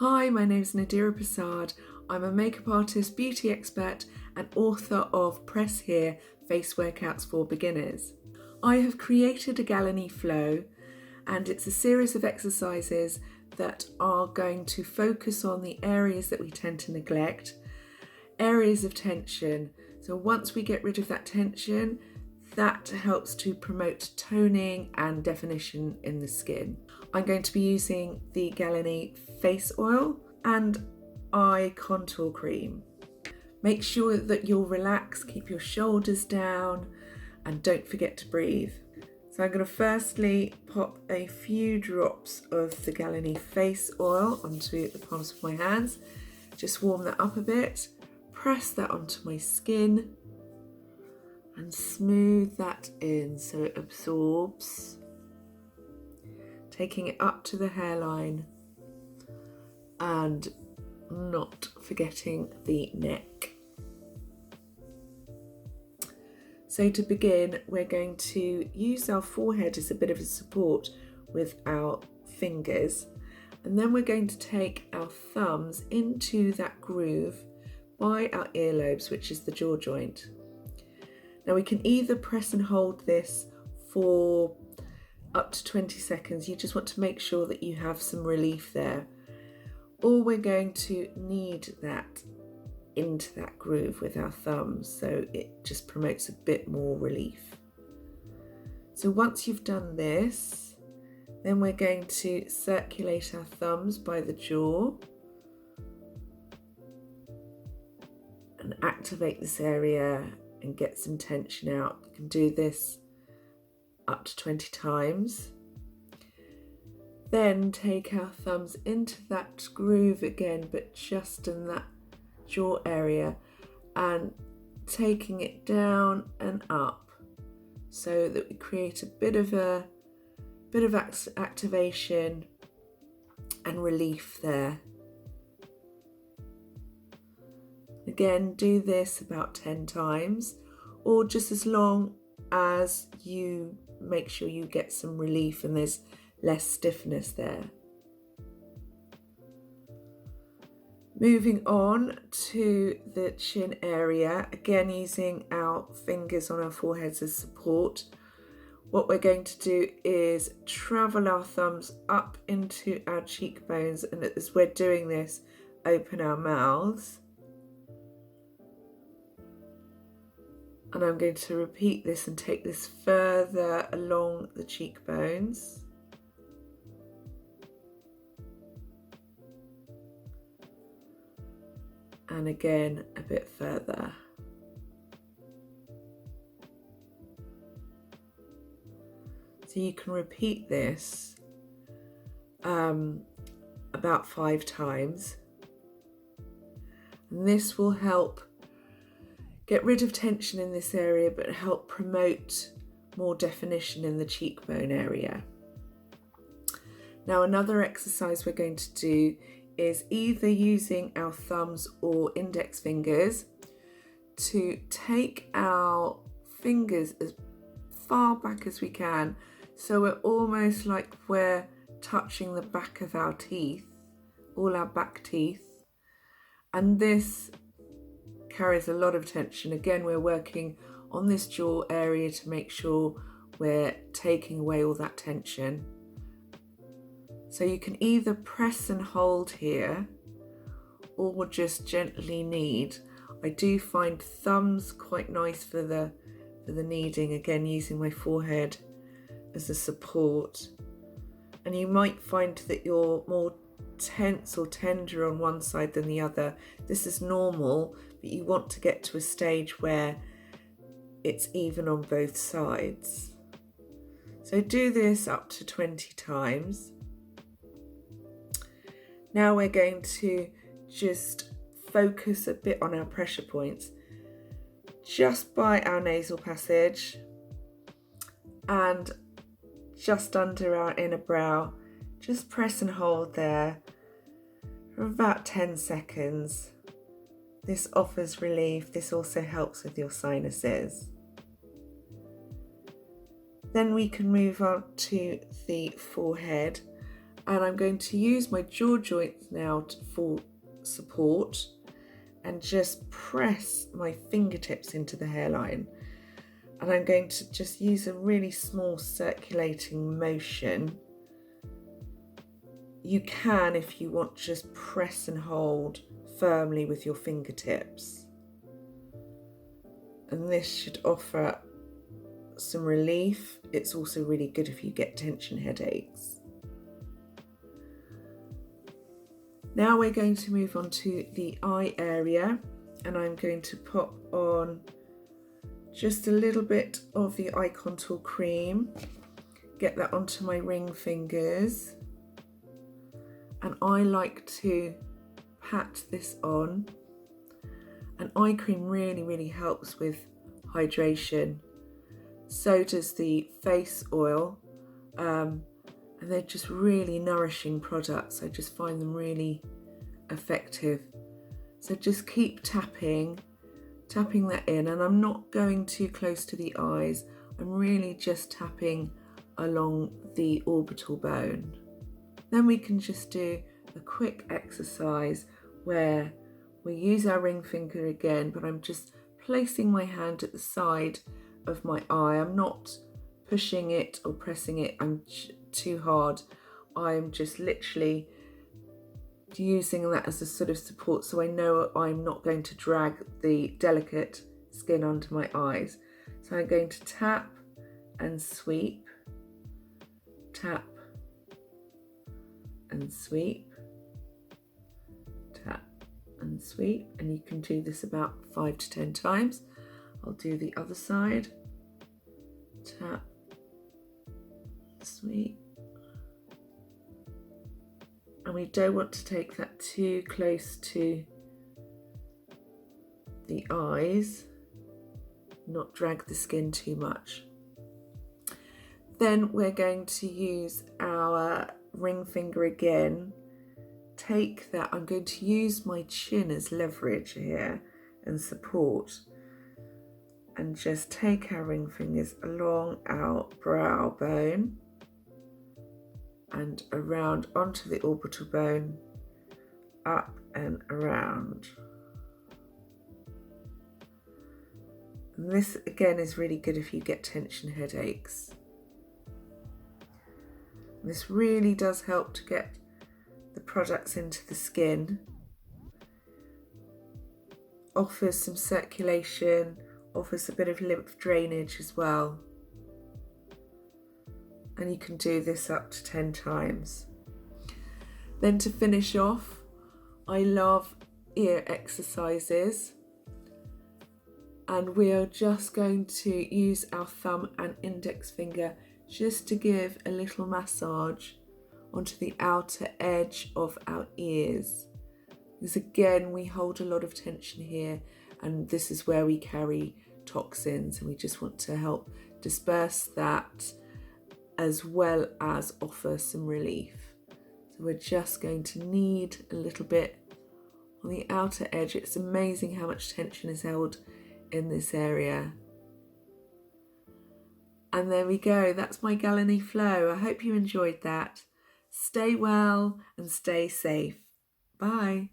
Hi, my name is Nadira V Persaud. I'm a makeup artist, beauty expert, and author of Press Here Face Workouts for Beginners. I have created a Gallinée flow, and it's a series of exercises that are going to focus on the areas that we tend to neglect, areas of tension. So once we get rid of that tension, that helps to promote toning and definition in the skin. I'm going to be using the Gallinée Face Oil and eye contour cream. Make sure that you'll relax, keep your shoulders down, and don't forget to breathe. So I'm going to firstly pop a few drops of the Gallinée Face Oil onto the palms of my hands. Just warm that up a bit, press that onto my skin, and smooth that in so it absorbs, taking it up to the hairline and not forgetting the neck. So to begin, we're going to use our forehead as a bit of a support with our fingers, and then we're going to take our thumbs into that groove by our earlobes, which is the jaw joint. Now we can either press and hold this for up to 20 seconds. You just want to make sure that you have some relief there. Or we're going to knead that into that groove with our thumbs, so it just promotes a bit more relief. So once you've done this, then we're going to circulate our thumbs by the jaw and activate this area and get some tension out. You can do this up to 20 times. Then take our thumbs into that groove again, but just in that jaw area, and taking it down and up so that we create a bit of activation and relief there. Again, do this about 10 times, or just as long as you make sure you get some relief and there's less stiffness there. Moving on to the chin area, again using our fingers on our foreheads as support. What we're going to do is travel our thumbs up into our cheekbones, and as we're doing this, open our mouths. And I'm going to repeat this and take this further along the cheekbones. And again, a bit further. So you can repeat this about 5 times. And this will help get rid of tension in this area, but help promote more definition in the cheekbone area. Now, another exercise we're going to do is either using our thumbs or index fingers to take our fingers as far back as we can, so we're almost like we're touching the back of our teeth, all our back teeth, and this carries a lot of tension. Again, we're working on this jaw area to make sure we're taking away all that tension. So you can either press and hold here or just gently knead. I do find thumbs quite nice for the kneading, again using my forehead as a support. And you might find that you're more tense or tender on one side than the other. This is normal, but you want to get to a stage where it's even on both sides. So do this up to 20 times. Now we're going to just focus a bit on our pressure points just by our nasal passage and just under our inner brow. Just press and hold there for about 10 seconds. This offers relief. This also helps with your sinuses. Then we can move on to the forehead, And I'm going to use my jaw joints now for support and just press my fingertips into the hairline. And I'm going to just use a really small circulating motion. You can, if you want, just press and hold firmly with your fingertips. And this should offer some relief. It's also really good if you get tension headaches. Now we're going to move on to the eye area, and I'm going to pop on just a little bit of the eye contour cream, get that onto my ring fingers, and I like to pat this on. And eye cream really helps with hydration. So does the face oil, and they're just really nourishing products. I just find them really effective. So just keep tapping that in, and I'm not going too close to the eyes. I'm really just tapping along the orbital bone. Then we can just do a quick exercise where we use our ring finger again, but I'm just placing my hand at the side of my eye. I'm not pushing it or pressing it too hard. I'm just literally using that as a sort of support, so I know I'm not going to drag the delicate skin onto my eyes. So I'm going to tap and sweep, tap and sweep, tap and sweep, and you can do this about 5 to 10 times. I'll do the other side. Tap, sweep. And we don't want to take that too close to the eyes, not drag the skin too much. Then we're going to use our ring finger again. Take that, I'm going to use my chin as leverage here and support, and just take our ring fingers along our brow bone and around onto the orbital bone, up and around. And this again is really good if you get tension headaches. This really does help to get the products into the skin, offers some circulation, offers a bit of lymph drainage as well. And you can do this up to 10 times. Then to finish off, I love ear exercises. And we are just going to use our thumb and index finger just to give a little massage onto the outer edge of our ears. Because again, we hold a lot of tension here, and this is where we carry toxins, and we just want to help disperse that as well as offer some relief. So we're just going to knead a little bit on the outer edge. It's amazing how much tension is held in this area. And there we go, that's my Gallinée flow. I hope you enjoyed that. Stay well and stay safe. Bye.